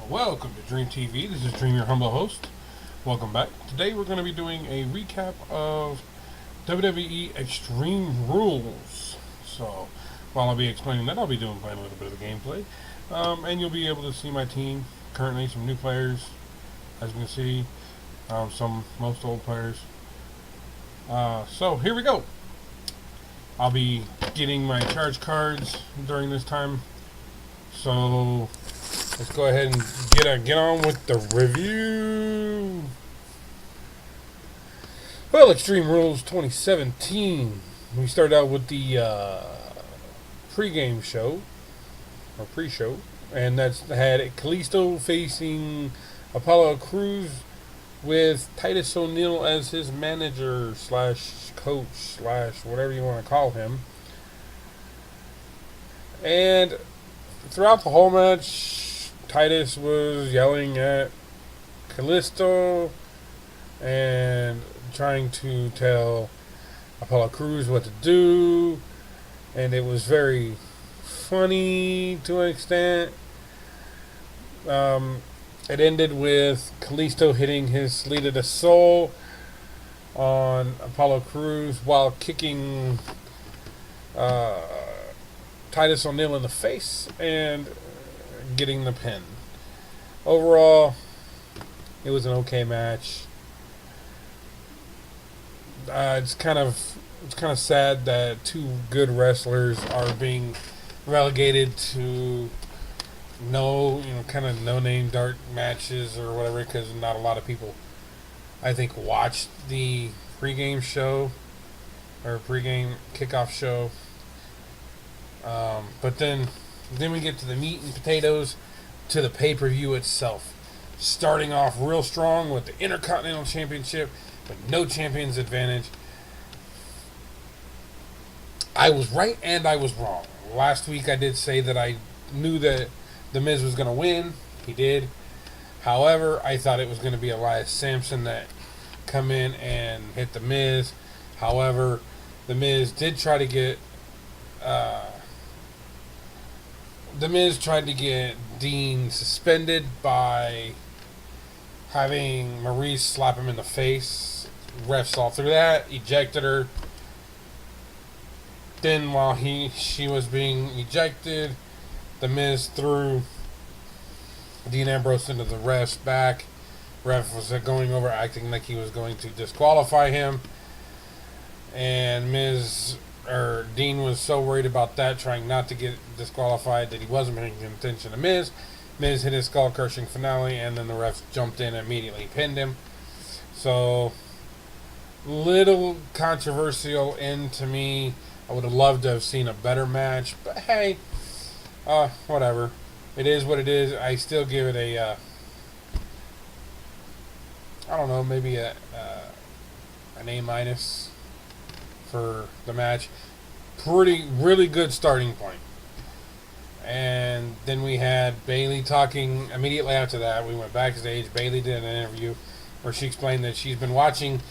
Welcome to DreamT.V. This is Dream, your humble host. Welcome back. Today we're going to be doing a recap of WWE Extreme Rules. So, while I'll be explaining that, I'll be playing a little bit of the gameplay. And you'll be able to see my team. Currently, some new players, as you can see. Most old players. So, here we go. I'll be getting my charge cards during this time. So, let's go ahead and get on with the review. Well, Extreme Rules 2017. We started out with the pre-game show, or pre-show, and that's had Kalisto facing Apollo Crews with Titus O'Neil as his manager slash coach slash whatever you want to call him. And throughout the whole match, Titus was yelling at Kalisto and trying to tell Apollo Crews what to do, and it was very funny to an extent. It ended with Kalisto hitting his Sleet of the Soul on Apollo Crews while kicking Titus O'Neil in the face and getting the pin. Overall, it was an okay match. It's kind of sad that two good wrestlers are being relegated to no name dark matches or whatever, because not a lot of people, I think, watched the pregame show or pregame kickoff show. But then we get to the meat and potatoes, to the pay-per-view itself. Starting off real strong with the Intercontinental Championship, but no champion's advantage. I was right and I was wrong. Last week I did say that I knew that The Miz was going to win. He did. However, I thought it was going to be Elias Sampson that come in and hit The Miz. However, The Miz did try to get... The Miz tried to get Dean suspended by having Maurice slap him in the face. Ref saw through that, ejected her. Then while she was being ejected, The Miz threw Dean Ambrose into the ref's back. Ref was going over, acting like he was going to disqualify him. And Dean was so worried about that, trying not to get disqualified, that he wasn't paying attention to Miz. Miz hit his skull-crushing finale, and then the ref jumped in and immediately pinned him. So, little controversial end to me. I would have loved to have seen a better match, but hey, whatever. It is what it is. I still give it a, I don't know, maybe an A- for the match. Really good starting point. And then we had Bayley talking immediately after that. We went backstage. Bayley did an interview where she explained that she's been watching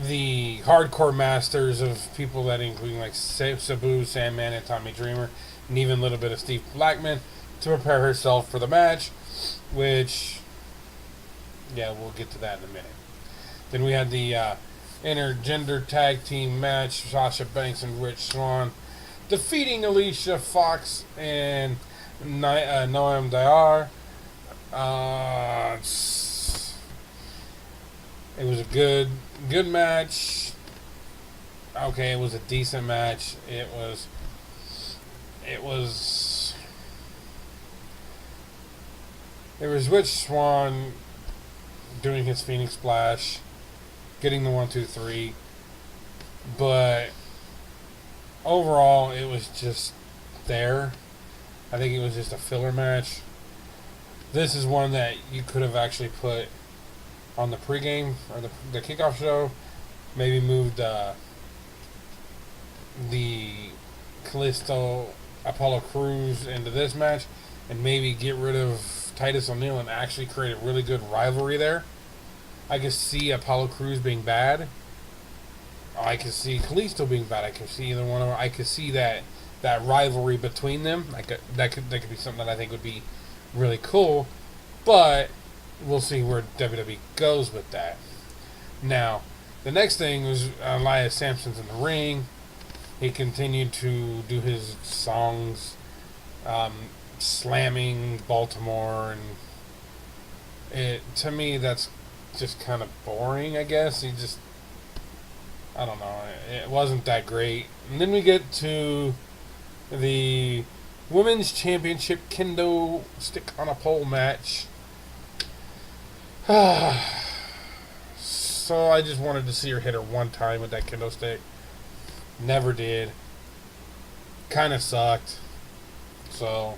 the hardcore masters of people that including like Sabu, Sandman, and Tommy Dreamer, and even a little bit of Steve Blackman, to prepare herself for the match, which, yeah, we'll get to that in a minute. Then we had the intergender tag team match, Sasha Banks and Rich Swann defeating Alicia Fox and Noam Dar. It was a good match. Okay, it was a decent match. It was Rich Swann doing his Phoenix Splash, getting the 1-2-3, but overall it was just there. I think it was just a filler match. This is one that you could have actually put on the pregame or the kickoff show. Maybe moved the Kalisto Apollo Crews into this match, and maybe get rid of Titus O'Neil and actually create a really good rivalry there. I could see Apollo Crews being bad. I could see Kalisto being bad. I could see either one of them. I could see that rivalry between them. That could be something that I think would be really cool, but we'll see where WWE goes with that. Now, the next thing was Elias Sampson's in the ring. He continued to do his songs, slamming Baltimore, and to me that's just kind of boring. I guess I don't know. It wasn't that great. And then we get to the Women's Championship Kendo Stick on a Pole match. So I just wanted to see her hit her one time with that kendo stick. Never did. Kind of sucked. So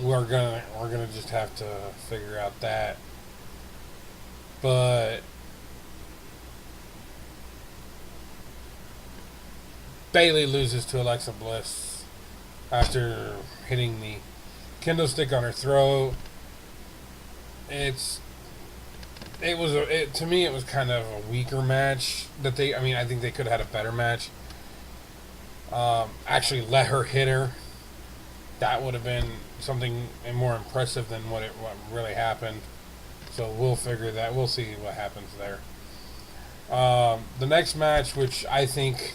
we're gonna just have to figure out that. But Bayley loses to Alexa Bliss after hitting the kendo stick on her throat. To me it was kind of a weaker match I think they could have had a better match. Actually let her hit her. That would have been something more impressive than what really happened. So we'll figure that. We'll see what happens there. The next match, which I think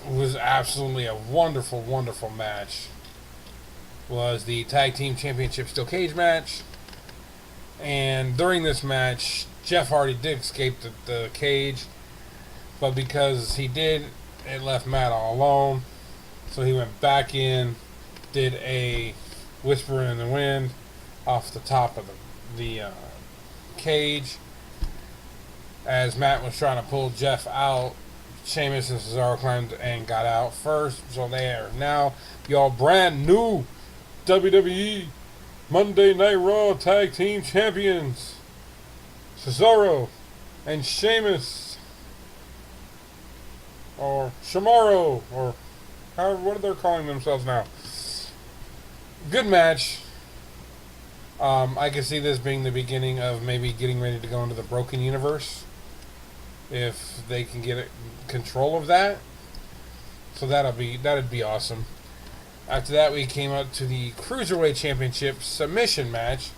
was absolutely a wonderful, wonderful match, was the Tag Team Championship Steel Cage match. And during this match, Jeff Hardy did escape the cage, but because he did, it left Matt all alone. So he went back in, did a Whisper in the Wind off the top of the cage. As Matt was trying to pull Jeff out, Sheamus and Cesaro climbed and got out first. So they are now your brand new WWE Monday Night Raw Tag Team Champions, Cesaro and Sheamus, or Shamaro, or what are they calling themselves now? Good match. I can see this being the beginning of maybe getting ready to go into the Broken Universe, if they can get control of that. So that'd be awesome. After that, we came up to the Cruiserweight Championship submission match,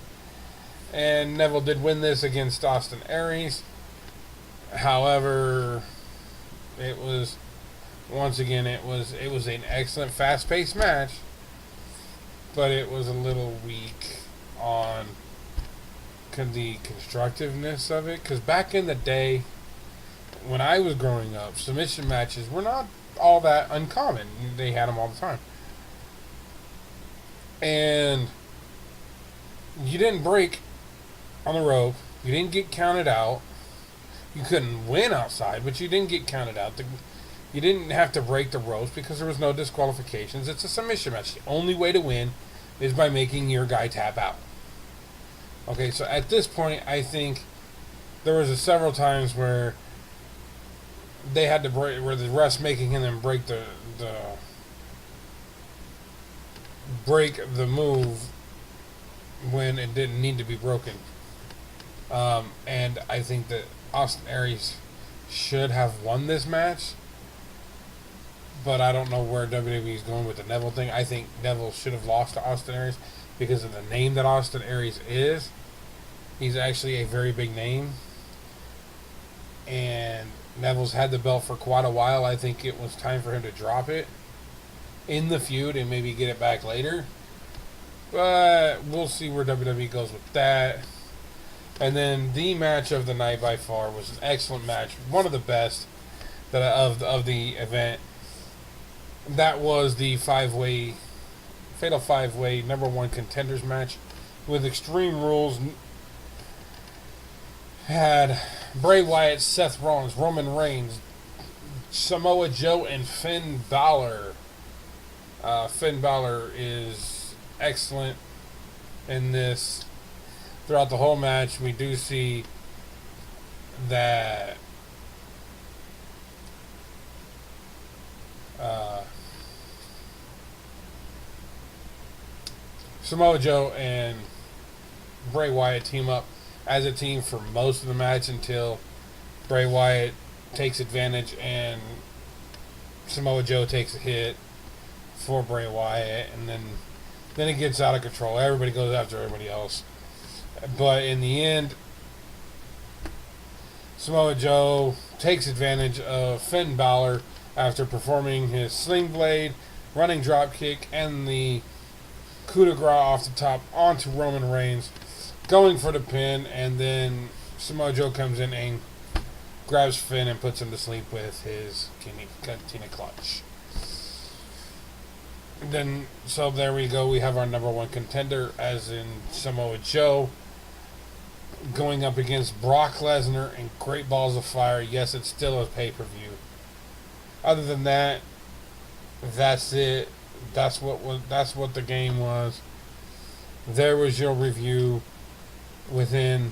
and Neville did win this against Austin Aries. However, it was an excellent fast-paced match, but it was a little weak on the constructiveness of it. Because back in the day, when I was growing up, submission matches were not all that uncommon. They had them all the time. And you didn't break on the rope. You didn't get counted out. You couldn't win outside, but you didn't get counted out. You didn't have to break the ropes because there was no disqualifications. It's a submission match. The only way to win is by making your guy tap out. Okay, so at this point, I think there was several times where they had to break, where the refs making him break the move when it didn't need to be broken. And I think that Austin Aries should have won this match, but I don't know where WWE is going with the Neville thing. I think Neville should have lost to Austin Aries because of the name that Austin Aries is. He's actually a very big name, and Neville's had the belt for quite a while. I think it was time for him to drop it in the feud and maybe get it back later. But we'll see where WWE goes with that. And then the match of the night by far was an excellent match, one of the best of the event. That was the Fatal 5-Way number 1 contenders match with Extreme Rules. Had Bray Wyatt, Seth Rollins, Roman Reigns, Samoa Joe, and Finn Balor. Finn Balor is excellent in this. Throughout the whole match, we do see that Samoa Joe and Bray Wyatt team up as a team for most of the match until Bray Wyatt takes advantage and Samoa Joe takes a hit for Bray Wyatt, and then Then it gets out of control. Everybody goes after everybody else. But in the end, Samoa Joe takes advantage of Finn Balor after performing his sling blade, running drop kick, and the coup de grace off the top onto Roman Reigns, going for the pin, and then Samoa Joe comes in and grabs Finn and puts him to sleep with his Tina clutch. Then, so there we go. We have our number one contender, as in Samoa Joe, going up against Brock Lesnar and Great Balls of Fire. Yes, it's still a pay-per-view. Other than that, that's it. That's what the game was. There was your review within